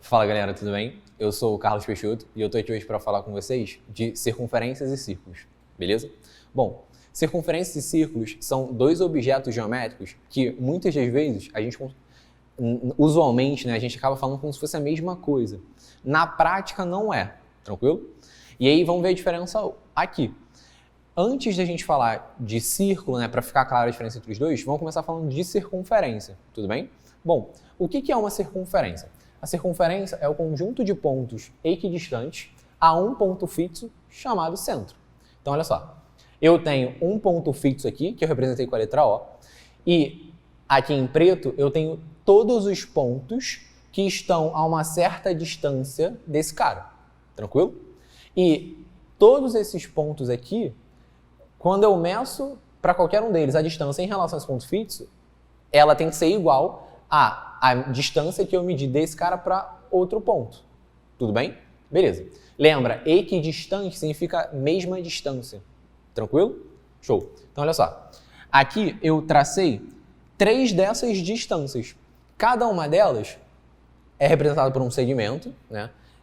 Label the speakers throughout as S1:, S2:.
S1: Fala galera, tudo bem? Eu sou o Carlos Peixoto e eu tô aqui hoje para falar com vocês de circunferências e círculos, beleza? Bom, circunferências e círculos são dois objetos geométricos que muitas das vezes usualmente, a gente acaba falando como se fosse a mesma coisa. Na prática não é, tranquilo? E aí vamos ver a diferença aqui. Antes da gente falar de círculo, para ficar clara a diferença entre os dois, vamos começar falando de circunferência, tudo bem? Bom, o que é uma circunferência? A circunferência é o conjunto de pontos equidistantes a um ponto fixo chamado centro. Então, olha só, eu tenho um ponto fixo aqui, que eu representei com a letra O, e aqui em preto eu tenho todos os pontos que estão a uma certa distância desse cara, tranquilo? E todos esses pontos aqui, quando eu meço para qualquer um deles a distância em relação a esse ponto fixo, ela tem que ser igual a distância que eu medi desse cara para outro ponto. Tudo bem? Beleza. Lembra, equidistante significa mesma distância. Tranquilo? Show. Então, olha só. Aqui eu tracei 3 dessas distâncias. Cada uma delas é representada por um segmento,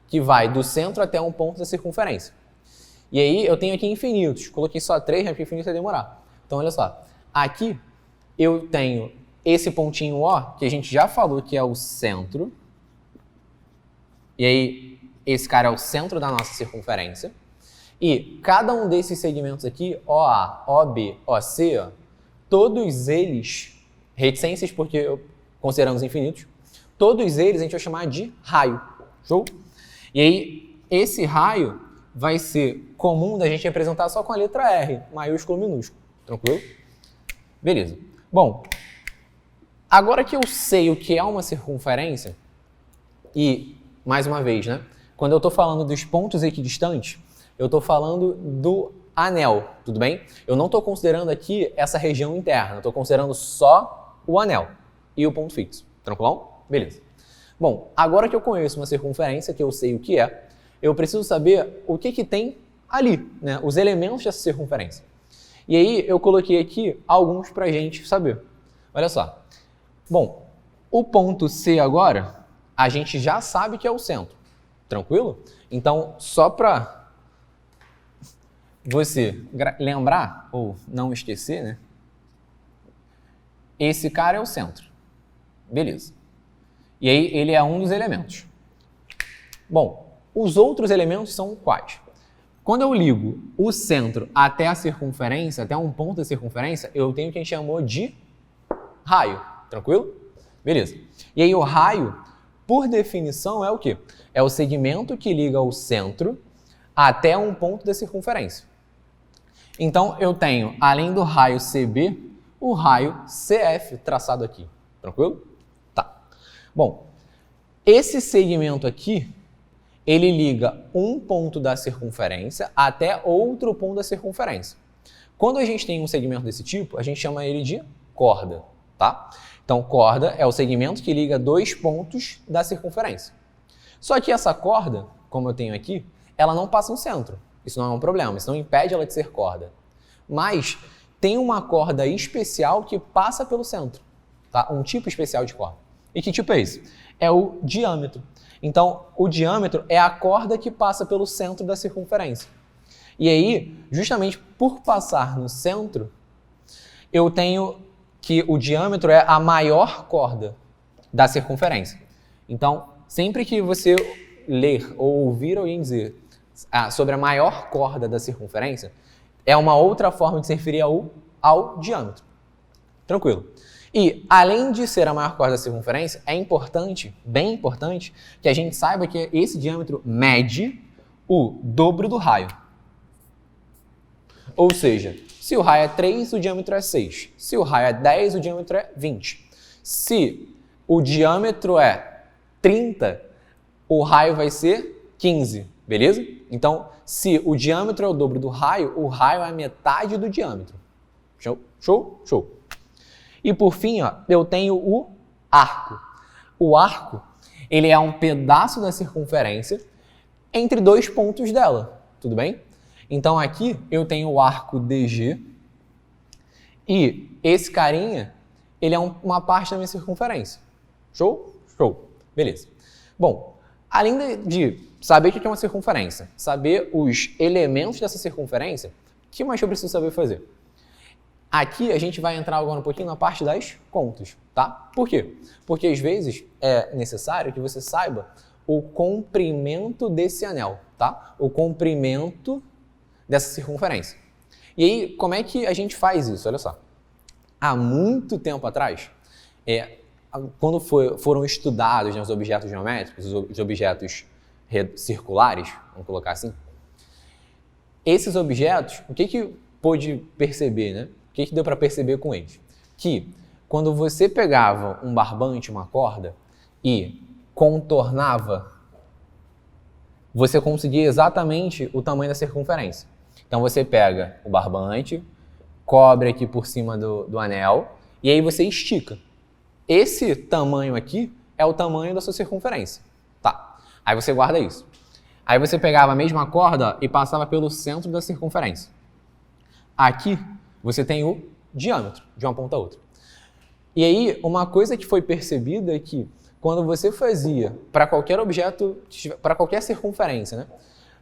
S1: que vai do centro até um ponto da circunferência. E aí eu tenho aqui infinitos. Coloquei só 3, porque infinito ia demorar. Então, olha só. Aqui eu tenho esse pontinho O, que a gente já falou que é o centro. E aí, esse cara é o centro da nossa circunferência. E cada um desses segmentos aqui, OA, OB, OC, todos eles, reticências porque consideramos infinitos, todos eles a gente vai chamar de raio. Show? E aí, esse raio vai ser comum da gente representar só com a letra R, maiúsculo, minúsculo. Tranquilo? Beleza. Bom, agora que eu sei o que é uma circunferência, e, mais uma vez, quando eu estou falando dos pontos equidistantes, eu estou falando do anel, tudo bem? Eu não estou considerando aqui essa região interna, eu estou considerando só o anel e o ponto fixo. Tranquilão? Beleza. Bom, agora que eu conheço uma circunferência, que eu sei o que é, eu preciso saber o que tem ali, os elementos dessa circunferência. E aí eu coloquei aqui alguns para a gente saber. Olha só. Bom, o ponto C agora, a gente já sabe que é o centro. Tranquilo? Então, só para você lembrar, ou não esquecer, esse cara é o centro. Beleza. E aí, ele é um dos elementos. Bom, os outros elementos são quais? Quando eu ligo o centro até a circunferência, até um ponto da circunferência, eu tenho o que a gente chamou de raio. Tranquilo? Beleza. E aí, o raio, por definição, é o quê? É o segmento que liga o centro até um ponto da circunferência. Então, eu tenho, além do raio CB, o raio CF traçado aqui. Tranquilo? Tá. Bom, esse segmento aqui, ele liga um ponto da circunferência até outro ponto da circunferência. Quando a gente tem um segmento desse tipo, a gente chama ele de corda, tá? Então, corda é o segmento que liga 2 pontos da circunferência. Só que essa corda, como eu tenho aqui, ela não passa no centro. Isso não é um problema, isso não impede ela de ser corda. Mas tem uma corda especial que passa pelo centro, tá? Um tipo especial de corda. E que tipo é esse? É o diâmetro. Então, o diâmetro é a corda que passa pelo centro da circunferência. E aí, justamente por passar no centro, eu tenho que o diâmetro é a maior corda da circunferência. Então, sempre que você ler ou ouvir alguém dizer sobre a maior corda da circunferência, é uma outra forma de se referir ao diâmetro. Tranquilo. E, além de ser a maior corda da circunferência, é importante, bem importante, que a gente saiba que esse diâmetro mede o dobro do raio. Ou seja, se o raio é 3, o diâmetro é 6. Se o raio é 10, o diâmetro é 20. Se o diâmetro é 30, o raio vai ser 15, beleza? Então, se o diâmetro é o dobro do raio, o raio é a metade do diâmetro. Show? Show? Show. E por fim, eu tenho o arco. O arco, ele é um pedaço da circunferência entre 2 pontos dela, tudo bem? Então aqui eu tenho o arco DG e esse carinha, ele é uma parte da minha circunferência. Show? Show. Beleza. Bom, Além de saber o que é uma circunferência, saber os elementos dessa circunferência, o que mais eu preciso saber fazer? Aqui a gente vai entrar agora um pouquinho na parte das contas, tá? Por quê? Porque às vezes é necessário que você saiba o comprimento desse anel, tá? O comprimento dessa circunferência. E aí, como é que a gente faz isso? Olha só. Há muito tempo atrás, quando foram estudados, né, os objetos geométricos, os objetos circulares, vamos colocar assim, esses objetos, o que pôde perceber, né? O que deu para perceber com eles? Que quando você pegava um barbante, uma corda, e contornava, você conseguia exatamente o tamanho da circunferência. Então você pega o barbante, cobre aqui por cima do anel, e aí você estica. Esse tamanho aqui é o tamanho da sua circunferência. Tá. Aí você guarda isso. Aí você pegava a mesma corda e passava pelo centro da circunferência. Aqui você tem o diâmetro de uma ponta a outra. E aí, uma coisa que foi percebida é que quando você fazia para qualquer objeto, para qualquer circunferência, né?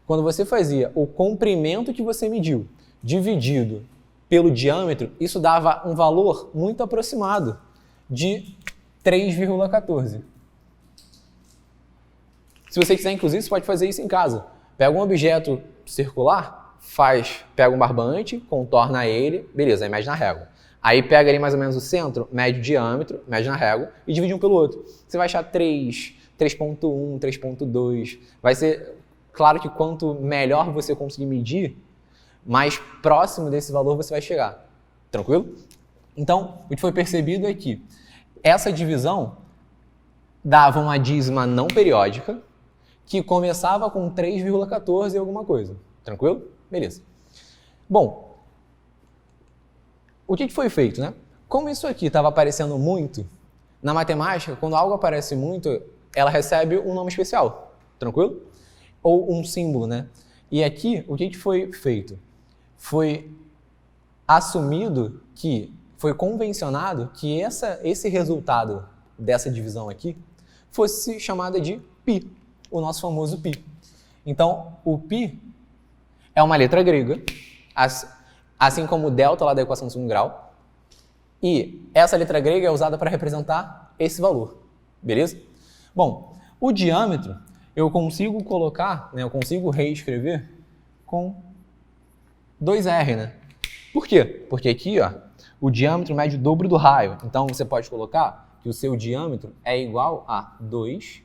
S1: Quando você fazia o comprimento que você mediu dividido pelo diâmetro, isso dava um valor muito aproximado de 3,14. Se você quiser, inclusive, você pode fazer isso em casa. Pega um objeto circular, pega um barbante, contorna ele, beleza, aí mede na régua. Aí pega ali mais ou menos o centro, mede o diâmetro, mede na régua e divide um pelo outro. Você vai achar 3, 3.1, 3.2. Vai ser claro que quanto melhor você conseguir medir, mais próximo desse valor você vai chegar. Tranquilo? Então, o que foi percebido é que essa divisão dava uma dízima não periódica que começava com 3,14 e alguma coisa. Tranquilo? Beleza. Bom, o que foi feito, né? Como isso aqui estava aparecendo muito, na matemática, quando algo aparece muito, ela recebe um nome especial. Tranquilo? Ou um símbolo, né? E aqui, o que foi feito? Foi assumido que, foi convencionado que esse resultado dessa divisão aqui fosse chamada de π, o nosso famoso π. Então, o π é uma letra grega, assim como o delta lá da equação do segundo grau, e essa letra grega é usada para representar esse valor, beleza? Bom, o diâmetro eu consigo colocar, né, eu consigo reescrever com 2R, né? Por quê? Porque aqui, ó, o diâmetro mede o dobro do raio, então você pode colocar que o seu diâmetro é igual a 2R,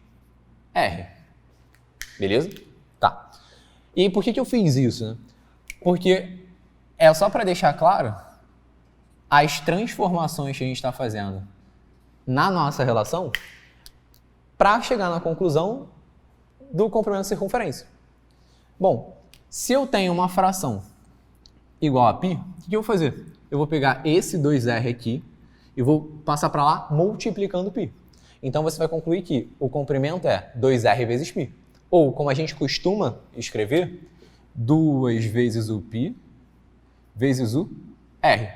S1: beleza? Tá. E por que eu fiz isso, né? Porque é só para deixar claro as transformações que a gente está fazendo na nossa relação para chegar na conclusão do comprimento da circunferência. Bom, se eu tenho uma fração igual a π, o que eu vou fazer? Eu vou pegar esse 2R aqui e vou passar para lá multiplicando π. Então você vai concluir que o comprimento é 2R vezes π. Ou, como a gente costuma escrever, 2 vezes o π vezes o R.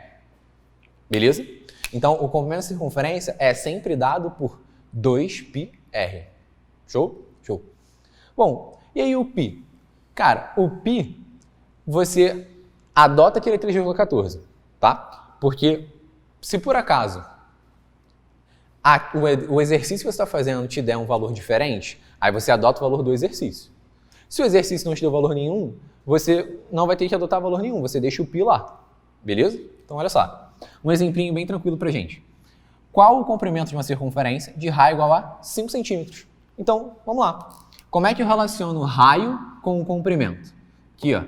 S1: Beleza? Então, o comprimento da circunferência é sempre dado por 2πr. Show? Show. Bom, e aí o π? Cara, o π, você adota aquele 3,14, tá? Porque, se por acaso o exercício que você está fazendo te der um valor diferente, aí você adota o valor do exercício. Se o exercício não te deu valor nenhum, você não vai ter que adotar valor nenhum, você deixa o π lá. Beleza? Então, olha só. Um exemplinho bem tranquilo pra gente. Qual o comprimento de uma circunferência de raio igual a 5 centímetros? Então, vamos lá. Como é que eu relaciono raio com o comprimento? Aqui, ó.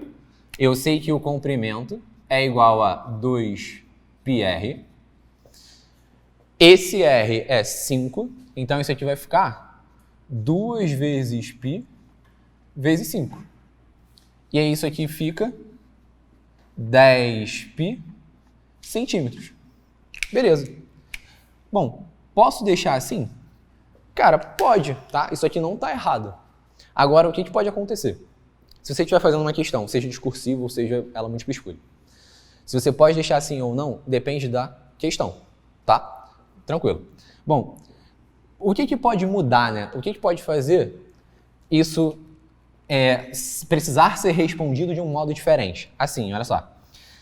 S1: Eu sei que o comprimento é igual a 2πr. Esse r é 5, então isso aqui vai ficar 2 vezes π vezes 5. E aí isso aqui fica 10π centímetros. Beleza. Bom, posso deixar assim? Cara, pode, tá? Isso aqui não está errado. Agora, o que pode acontecer? Se você estiver fazendo uma questão, seja discursiva ou seja ela múltipla escolha. Se você pode deixar assim ou não, depende da questão, tá? Tranquilo. Bom, o que pode mudar, né? O que pode fazer isso precisar ser respondido de um modo diferente. Assim, olha só.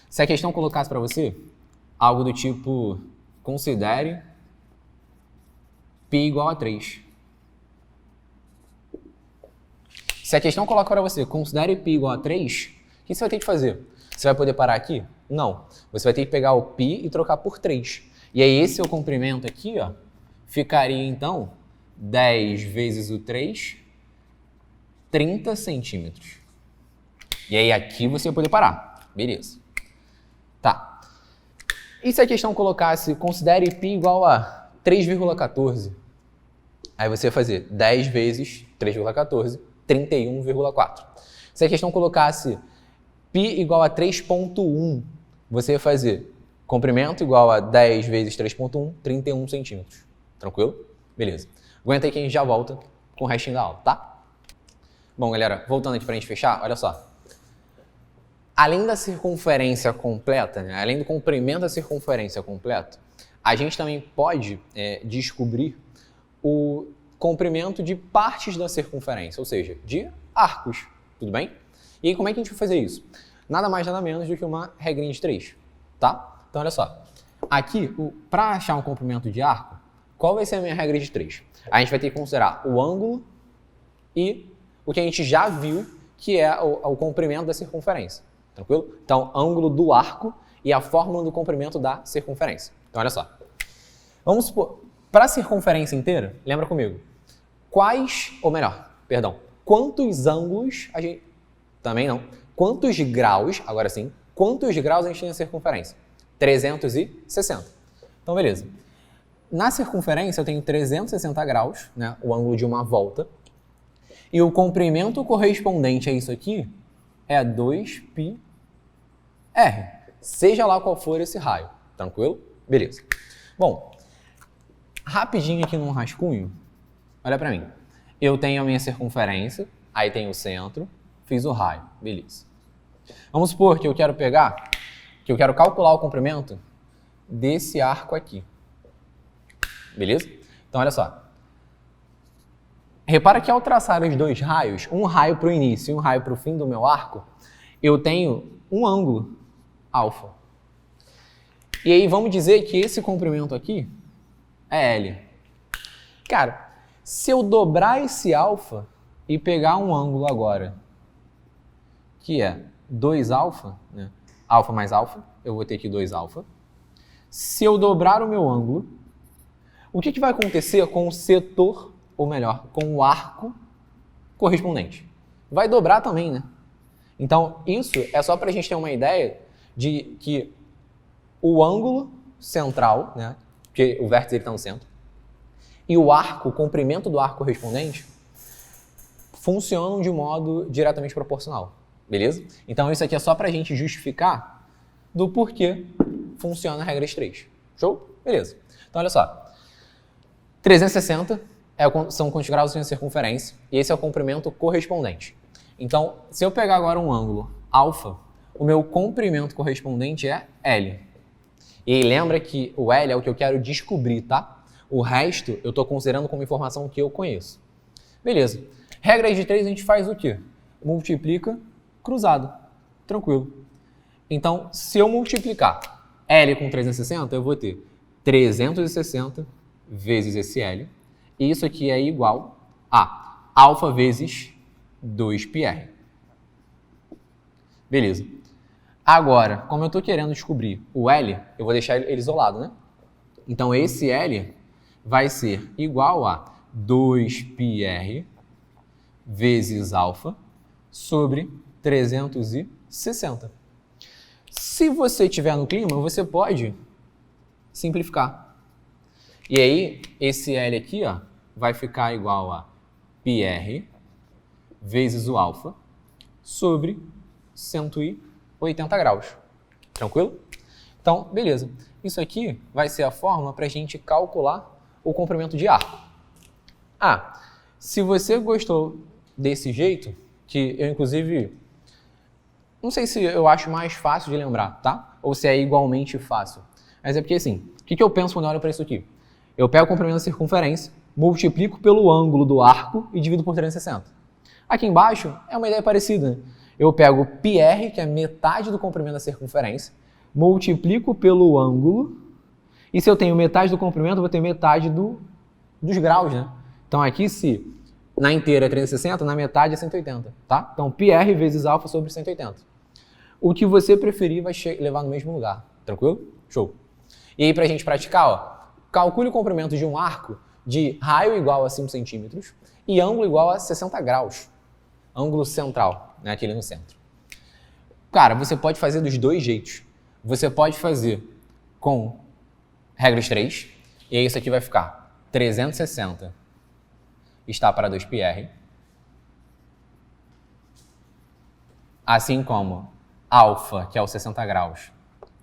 S1: Se a questão colocasse para você algo do tipo, considere π igual a 3. Se a questão coloca para você, considere π igual a 3, o que você vai ter que fazer? Você vai poder parar aqui? Não. Você vai ter que pegar o π e trocar por 3. E aí esse seu comprimento aqui, ó, ficaria então 10 vezes o 3, 30 centímetros. E aí aqui você vai poder parar. Beleza. Tá. E se a questão colocasse, considere π igual a 3,14? Aí você vai fazer 10 vezes 3,14, 31,4. Se a questão colocasse π igual a 3,1, você vai fazer comprimento igual a 10 vezes 3,1, 31 centímetros. Tranquilo? Beleza. Aguenta aí que a gente já volta com o restinho da aula, tá? Bom, galera, voltando aqui pra gente fechar, olha só. Além da circunferência completa, né, além do comprimento da circunferência completo, a gente também pode descobrir o comprimento de partes da circunferência, ou seja, de arcos, tudo bem? E aí, como é que a gente vai fazer isso? Nada mais, nada menos do que uma regrinha de 3, tá? Então, olha só. Aqui, para achar um comprimento de arco, qual vai ser a minha regra de 3? A gente vai ter que considerar o ângulo e o que a gente já viu, que é o comprimento da circunferência. Tranquilo? Então, ângulo do arco e a fórmula do comprimento da circunferência. Então, olha só. Vamos supor, para a circunferência inteira, lembra comigo, quantos ângulos a gente... Também não. Quantos graus, agora sim, quantos graus a gente tem na circunferência? 360. Então, beleza. Na circunferência eu tenho 360 graus, né, o ângulo de uma volta, e o comprimento correspondente a isso aqui é 2πr, seja lá qual for esse raio, tranquilo? Beleza. Bom, rapidinho aqui num rascunho, olha pra mim. Eu tenho a minha circunferência, aí tenho o centro, fiz o raio, beleza. Vamos supor que eu quero calcular o comprimento desse arco aqui. Beleza? Então, olha só. Repara que ao traçar os dois raios, um raio para o início e um raio para o fim do meu arco, eu tenho um ângulo, alfa. E aí vamos dizer que esse comprimento aqui é L. Cara, se eu dobrar esse alfa e pegar um ângulo agora, que é 2α, né? Alfa mais alfa, eu vou ter aqui 2α. Se eu dobrar o meu ângulo, o que vai acontecer com o setor, ou melhor, com o arco correspondente? Vai dobrar também, né? Então, isso é só para a gente ter uma ideia de que o ângulo central, né, porque o vértice está no centro, e o arco, o comprimento do arco correspondente, funcionam de modo diretamente proporcional, beleza? Então, isso aqui é só para a gente justificar do porquê funciona a regra de 3. Show? Beleza. Então, olha só. 360 são quantos graus tem a circunferência, e esse é o comprimento correspondente. Então, se eu pegar agora um ângulo alfa, o meu comprimento correspondente é L. E aí, lembra que o L é o que eu quero descobrir, tá? O resto eu estou considerando como informação que eu conheço. Beleza. Regra de 3 a gente faz o quê? Multiplica cruzado. Tranquilo. Então, se eu multiplicar L com 360, eu vou ter 360 vezes esse L. E isso aqui é igual a alfa vezes 2πr. Beleza. Agora, como eu estou querendo descobrir o L, eu vou deixar ele isolado, né? Então, esse L vai ser igual a 2πr vezes alfa sobre 360. Se você estiver no clima, você pode simplificar. E aí, esse L aqui, ó, vai ficar igual a πr vezes o alfa sobre 180 graus. Tranquilo? Então, beleza. Isso aqui vai ser a fórmula para a gente calcular o comprimento de arco. Ah, se você gostou desse jeito, que eu inclusive, não sei se eu acho mais fácil de lembrar, tá? Ou se é igualmente fácil. Mas é porque assim, o que eu penso quando eu olho para isso aqui? Eu pego o comprimento da circunferência, multiplico pelo ângulo do arco e divido por 360. Aqui embaixo é uma ideia parecida. Eu pego πr, que é metade do comprimento da circunferência, multiplico pelo ângulo, e se eu tenho metade do comprimento, eu vou ter metade dos graus, né? Então aqui, se na inteira é 360, na metade é 180, tá? Então πr vezes alfa sobre 180. O que você preferir vai levar no mesmo lugar, tranquilo? Show. E aí, pra gente praticar, ó, calcule o comprimento de um arco de raio igual a 5 centímetros e ângulo igual a 60 graus. Ângulo central, né, aquele no centro. Cara, você pode fazer dos dois jeitos. Você pode fazer com regra de 3, e aí isso aqui vai ficar 360 está para 2πr, assim como alfa, que é o 60 graus,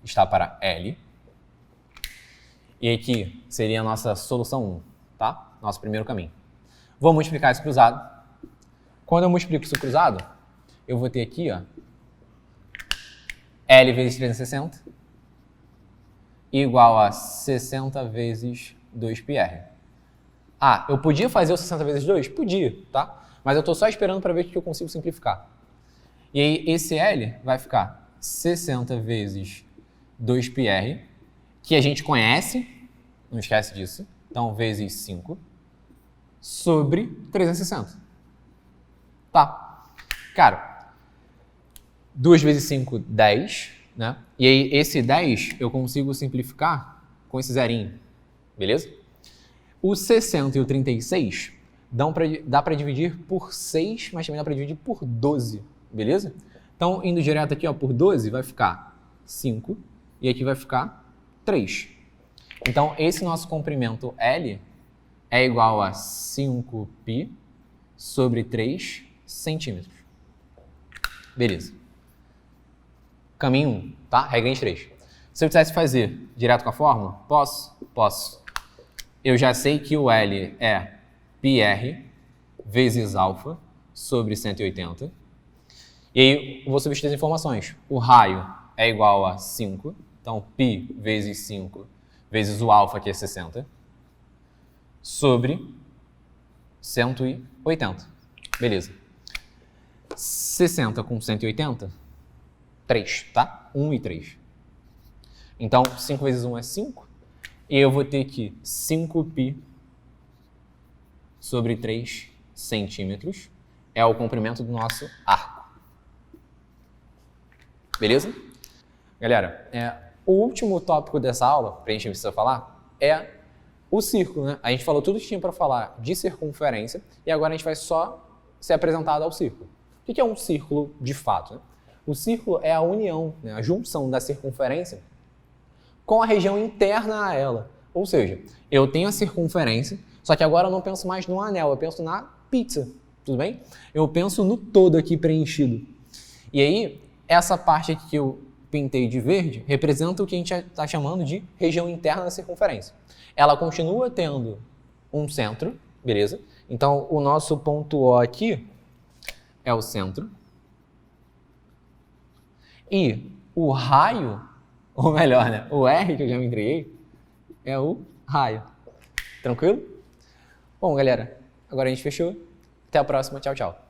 S1: está para L. E aqui seria a nossa solução 1, tá? Nosso primeiro caminho. Vou multiplicar isso cruzado. Quando eu multiplico isso cruzado, eu vou ter aqui, ó, L vezes 360 igual a 60 vezes 2πr. Ah, eu podia fazer o 60 vezes 2? Podia, tá? Mas eu estou só esperando para ver o que eu consigo simplificar. E aí, esse L vai ficar 60 vezes 2πr, que a gente conhece, não esquece disso, então vezes 5, sobre 360. Tá. Cara, 2 vezes 5, 10, né? E aí, esse 10 eu consigo simplificar com esse zerinho, beleza? O 60 e o 36 dá para dividir por 6, mas também dá para dividir por 12, beleza? Então, indo direto aqui, ó, por 12, vai ficar 5 e aqui vai ficar 3. Então, esse nosso comprimento L é igual a 5π sobre 3 centímetros. Beleza. Caminho 1, tá? Regra de 3. Se eu quisesse fazer direto com a fórmula, posso? Posso. Eu já sei que o L é πr vezes alfa sobre 180. E aí eu vou substituir as informações. O raio é igual a 5, então π vezes 5 vezes o alfa, que é 60, sobre 180. Beleza. 60 com 180, 3, tá? 1 e 3. Então, 5 vezes 1 é 5. E eu vou ter que 5π sobre 3 centímetros é o comprimento do nosso arco. Beleza? Galera, o último tópico dessa aula, que a gente precisa falar, é o círculo, né? A gente falou tudo que tinha para falar de circunferência e agora a gente vai só ser apresentado ao círculo. O que é um círculo de fato, né? O círculo é a união, né? A junção da circunferência com a região interna a ela. Ou seja, eu tenho a circunferência, só que agora eu não penso mais no anel, eu penso na pizza, tudo bem? Eu penso no todo aqui preenchido. E aí, essa parte aqui que eu pintei de verde representa o que a gente está chamando de região interna da circunferência. Ela continua tendo um centro, beleza? Então, o nosso ponto O aqui é o centro. E o raio, ou melhor, né, o R que eu já me criei, é o raio. Tranquilo? Bom, galera, agora a gente fechou. Até a próxima. Tchau, tchau.